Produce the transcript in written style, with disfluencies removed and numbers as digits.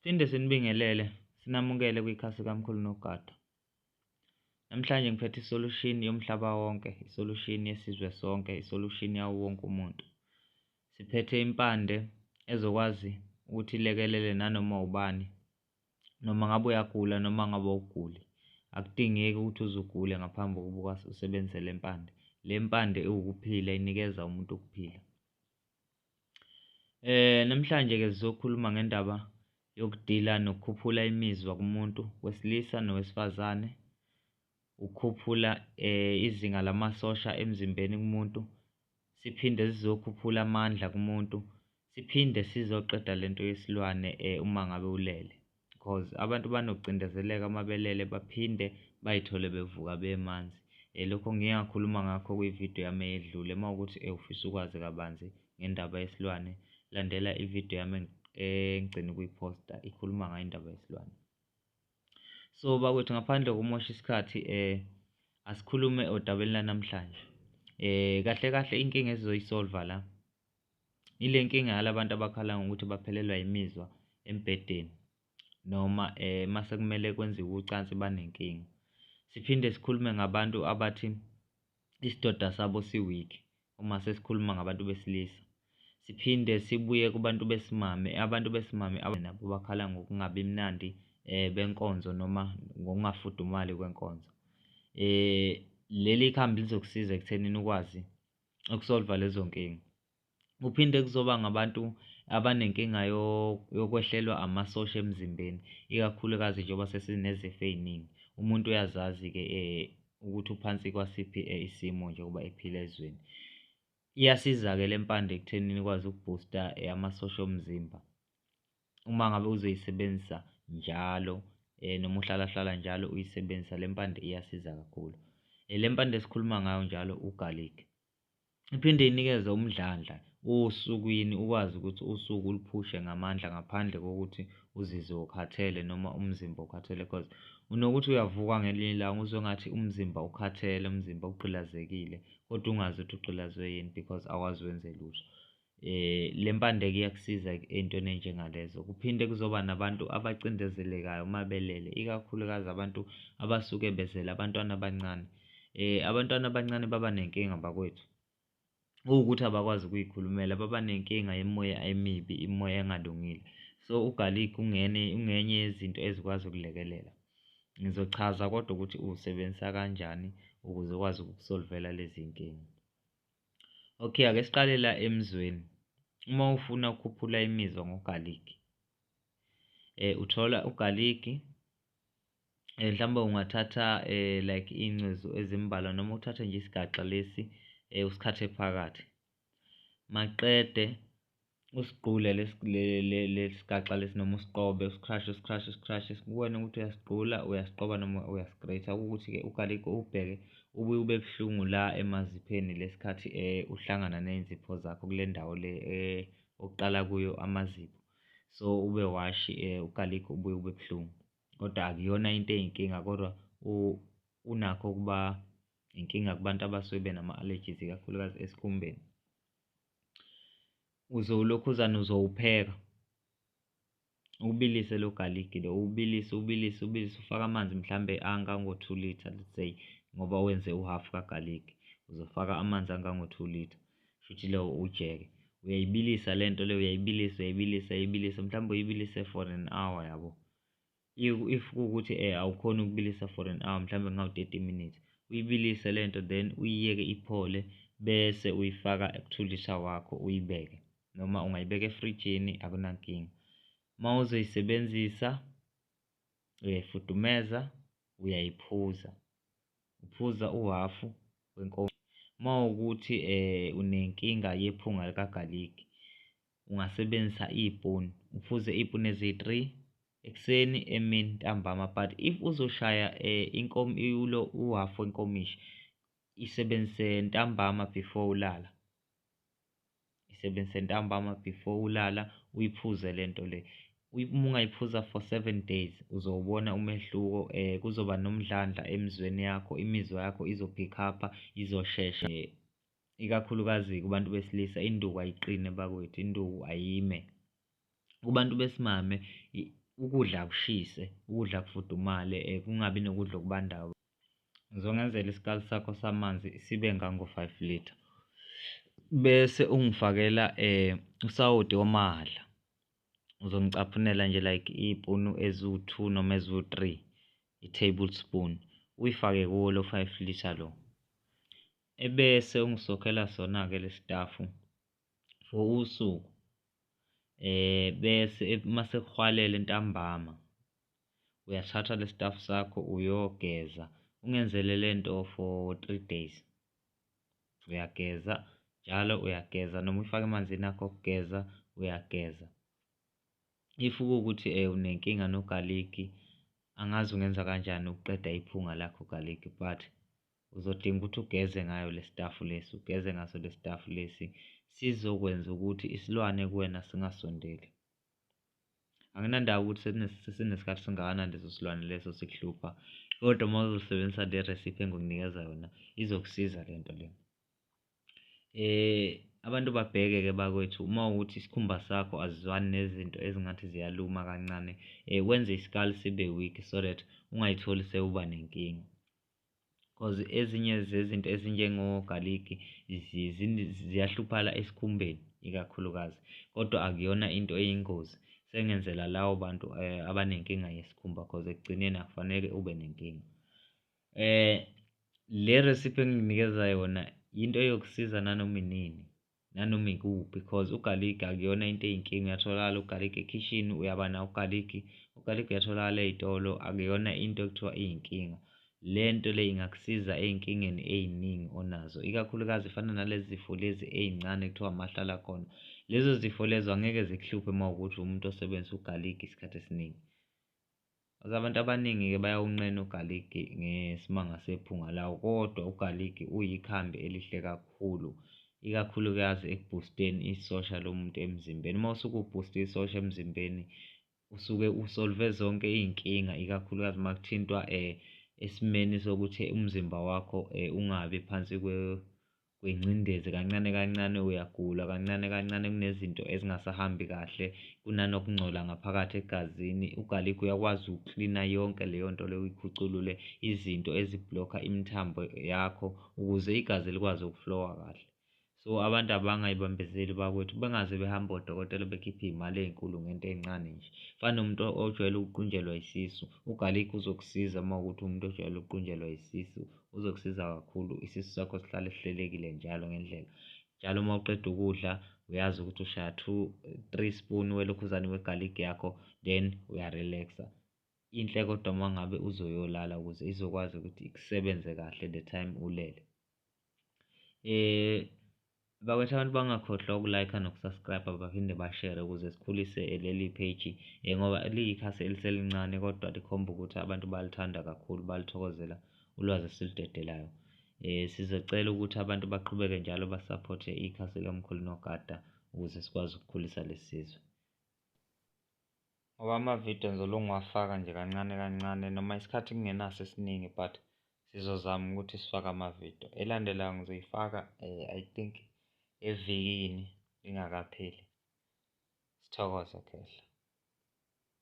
Siphinde sinibingelele, sinamukele kwikhasi kaMkhulu Nogada. Namhlanje ngiphethe isolution yomhlaba wonke, isolution yesizwe sonke, isolution yawo wonke umuntu. Siphethe impande ezokwazi ukuthi ilekelele nanoma ubani, noma ngabe uyagula noma ngabe awuguli. Akudingeki ukuthi uze ugule ngaphambi kokuba usebenzise le mpande. Le mpande iwukuphila, inikeza umuntu ukuphila. Namhlanje-ke sizokhuluma ngendaba yokudila nokukhuphula imizwa kumuntu wesilisa nowesifazane, ukukhuphula izinga lamasosha emzimbeni kumuntu, siphinde sizokhuphula amandla kumuntu, siphinde sizoqeda lento yesilwane uma ngabe ulele, because abantu banokucindezeleka uma belele baphinde bayithole bevuka bemanzi. Lokho ngike ngakhuluma ngakho kwividiyo yami eyedlule. Uma ukuthi ufisa ukwazi kabanzi ngendaba yesilwane, landela ividiyo yami engigcine ukuyiphosta ikhuluma ngayo indaba yesilwane. So bakwethu, ngaphandle kokumosha isikhathi, asikhulume odabeni lanamhlanje. Kahle kahle inkinga esizoyisolva la ile nkinga yalabantu abakhala ngokuthi baphelelwa imizwa embedeni, noma mase kumele kwenziwe ucansi banenkinga. Siphinde sikhulume ngabantu abathi isidoda sabo siweak uma sesikhuluma ngabantu besilisa. Siphinde sibuye kubantu besimame. Abantu besimame nabo bakhala ngokungabi mnandi benkonzo noma ngokungafudumali kwenkonzo. Leli khambi lizokusiza ekuthenini ukwazi ukusolva lezo nkinga. Kuphinde kuzoba ngabantu abanenkinga yokwehlelwa amasosha emzimbeni, ikakhulukazi njengoba sesinezifo ey'ningi. Umuntu uyazazi-ke ukuthi uphansi kwasiphi isimo njengoba ephila ezweni. Iyasiza-ke le mpande ekuthenini ikwazi ukubhusta amasosha omzimba. Uma ngabe uzoyisebenzisa njalo noma uhlala njalo uyisebenzisa, le mpande iyasiza kakhulu. Le mpande esikhuluma ngayo njalo ugarlic. Iphinde inikeze umdlandla osukwini, ukwazi ukuthi usuku uliphushe ngamandla ngaphandle kokuthi uzizwe ukhathele noma umzimba ukhathele, because unokuthi uyavuka ngelinye ilanga uzwe ngathi umzimba ukhathele, umzimba ugqilazekile, kodwa ungazi ukuthi ugqilazwe yini because awazi wenze lutho. Le mpande-ke iyakusiza ey'ntweni ey'njengalezo. Kuphinde kuzoba nabantu abacindezelekayo uma belele, ikakhulukazi abantu abasuke bezele abantwana abancane. Abantwana abancane baba nenkinga bakwethu, ukuthi abakwazi ukuy'khulumela, baba nenkinga yemoya emibi, imoya engalungile. So ugarlic ungenye yezinto ezikwazi ukulekelela. Ngizochaza kodwa ukuthi uwusebenzisa kanjani ukuze ukwazi ukukusolvela lezi nkinga. Okay, ake siqale la emzweni. Uma ufuna ukukhuphula imizwa ngogarlic, uthola ugarlic, mhlawumbe ungathatha like iy'ngcezu ezimbalwa noma uthathe nje isigaxa lesi usikhathe phakathi. Maqede usigqule lesigaxa lesi noma usiqobe, usikrashe kubone ukuthi uyasiqula, uyasiqoba noma uyasigreyitha. Ukuthi-ke ugarlic uwubheke ubuye ube buhlungu la emazipheni lesikhathi uhlangana ney'nzipho zakho kule ndawo le oqala kuyo amazipho. So ube washi ugarlic ubuye ube buhlungu, kodwa akuyona into eyinkinga, kodwa unakho ukuba inkinga kubantu abasuke benama-allergies, ikakhulukazi esikhumbeni. Uzowulokhuzana, uzowupheka, ubilise lo garlic lo, ubilise, ufake amanzi mhlambe angango-2 litre, let's say, ngoba wenze uhafu kagarlic, uzofaka amanzi angango-2 litre, shuthi lo ujeke. Uyayibilisa lento le, uyayibilisa, mhlawumbe uyibilise for an hour yabo. If kuwukuthi awukhoni ukubilisa for an hour, mhlawumbe ngawu-30 minutes, uyibilise lento then uyiyeke iphole, bese uyifaka ku-2 litre wakho uyibeke, noma ungayibeka efrijini, akunankinga. Uma uzoyisebenzisa uyayifudumeza, uyayiphuza, uphuza uhafu wenkomishi. Uma wukuthi unenkinga yephunga likagarlic, ungasebenzisa iy'puni, uphuze iy'puni eziyi-3 ekuseni, emini, ntambama. But if uzoshaya uhafu wenkomishi, isebenzise ntambama before ulala. Uyiphuze lento le. Uma ungayiphuza for 7 days uzowubona umehluko. Kuzoba nomdlandla emizweni yakho, imizwa yakho izo-pick up, izoshesha. Ikakhulukazi kubantu besilisa induku ayiqine bakwethu, induku ayime. Kubantu besimame ukudla kushise, ukudla kufudumale, kungabi nokudla okubandayo. Ngizongenzela isikali sakho samanzi sibe ngango-5 litha. Bese ungifakela usawoti wamahhala. Uzongicaphunela nje like iy'punu eziwu-2 noma eziwu-3, i-tablespoon. Uyifake kuwo lo 5 litha lo. Ebese ungisokhela sona-ke le sitafu for usuku. Bese mase kuhwalele ntambama, uyathatha le sitafu sakho uyogeza. Ungenzele le nto for 3 days. Uyageza, njalo uyageza noma uyifake emanzini akho okugeza, uyageza. If kuwukuthi unenkinga nogaliki, angazi ungenza kanjani ukuqeda iphunga lakho ugaliki, but uzodinga ukuthi ugeze ngayo le sitafu lesi, ugeze ngaso le sitafu lesi, sizokwenza ukuthi isilwane kuwena singasondeli. Anginandaba ukuthi sinesikhathi singakanani leso silwane leso sikuhlupha, kodwa uma uzosebenzisa le recipe engokunikeza yona izokusiza le nto le. Abantu babheke-ke bakwethu, uma wukuthi isikhumba sakho azizwani nezinto ezingathi ziyaluma kancane, wenze isikali sibe weak so that ungayitholi sewuba nenkinga. Cause ezinye zezinto ezinjengogaliki ziyahluphala esikhumbeni ikakhulukazi, kodwa akuyona into eyingozi. Sengenzela lawo bantu abanenkinga yesikhumba cause ekugcineni akufanele ube nenkinga. Le recipe engikunikeza yona into eyokusiza nanoma inini, nanoma ikuphi, because ugaliki akuyona into eyinkinga. Uyatholakala ugaliki ekhishini, uyaba nawo ugaliki uyatholakala ey'tolo, akuyona into ekuthiwa iyinkinga. Le nto le ingakusiza ey'nkingeni ey'ningi onazo, ikakhulukazi ifana nalezi zifo lezi ey'ncane kuthiwa amahlala khona. Lezo zifo lezo angeke zikuhluphe uma wukuthi umuntu osebenzisa ugaliki isikhathi esiningi. Abantu abaningi-ke bayawunqena ugaliki ngesimanga sephunga lawo, kodwa ugaliki uyikhambi elihle kakhulu, ikakhulukazi ekubhusteni isosha lomuntu emzimbeni. Uma usuke ubhuste isosha emzimbeni, usuke usolve zonke iy'nkinga, ikakhulukazi uma kuthintwa esimeni sokuthi umzimba wakho ungabi phansi kwengcindezi. Kancane kancane uyagula, kancane kancane kunezinto ezingasahambi kahle, kunanokungcola ngaphakathi egazini. Ugaliki uyakwazi ukuklina yonke leyo nto leyo, uyikhuculule izinto ezibhlokha imithambo yakho ukuze igazi likwazi ukuflowa kahle. So abantu abangayibambezeli bakwethu, bengaze behambe odokotela bekhipha iy'mali ey'nkulu ngento ey'ncane nje. Fana nomuntu ojwayele ukuqunjelwa isisu, ugaliki uzokusiza uma wukuthi umuntu ojwayele ukuqunjelwa isisu, uzokusiza kakhulu isisu sakho sihlale sihlelekile njalo ngendlela. Njalo uma uqeda ukudla uyazi ukuthi ushaya 3 spoon welokhuzane wegaliki yakho, then uyarelaxa. Inhle kodwa uma ngabe uzoyolala ukuze izokwazi ukuthi ikusebenze kahle the time ulele. Bakwethu abantu bangakhohlwa uku-like noku-subscribe, baphinde bashere ukuze sikhulise leli page, ngoba liyikhasi eliselincane kodwa likhomba ukuthi abantu balithanda kakhulu, balithokozela ulwazi esilidedelayo. Sizocela ukuthi abantu baqhubeke njalo basapothe ikhasi lomkhulu nogada ukuze sikwazi ukukhulisa lesi sizwe. Ngoba amavidiyo ngizolo ngiwafaka nje kancane kancane, noma isikhathi kungenaso esiningi, but sizozama ukuthi sifake amavidiyo. Elandelayo ngizoyifaka I think evikini lingakapheli. Sithokoze khehla.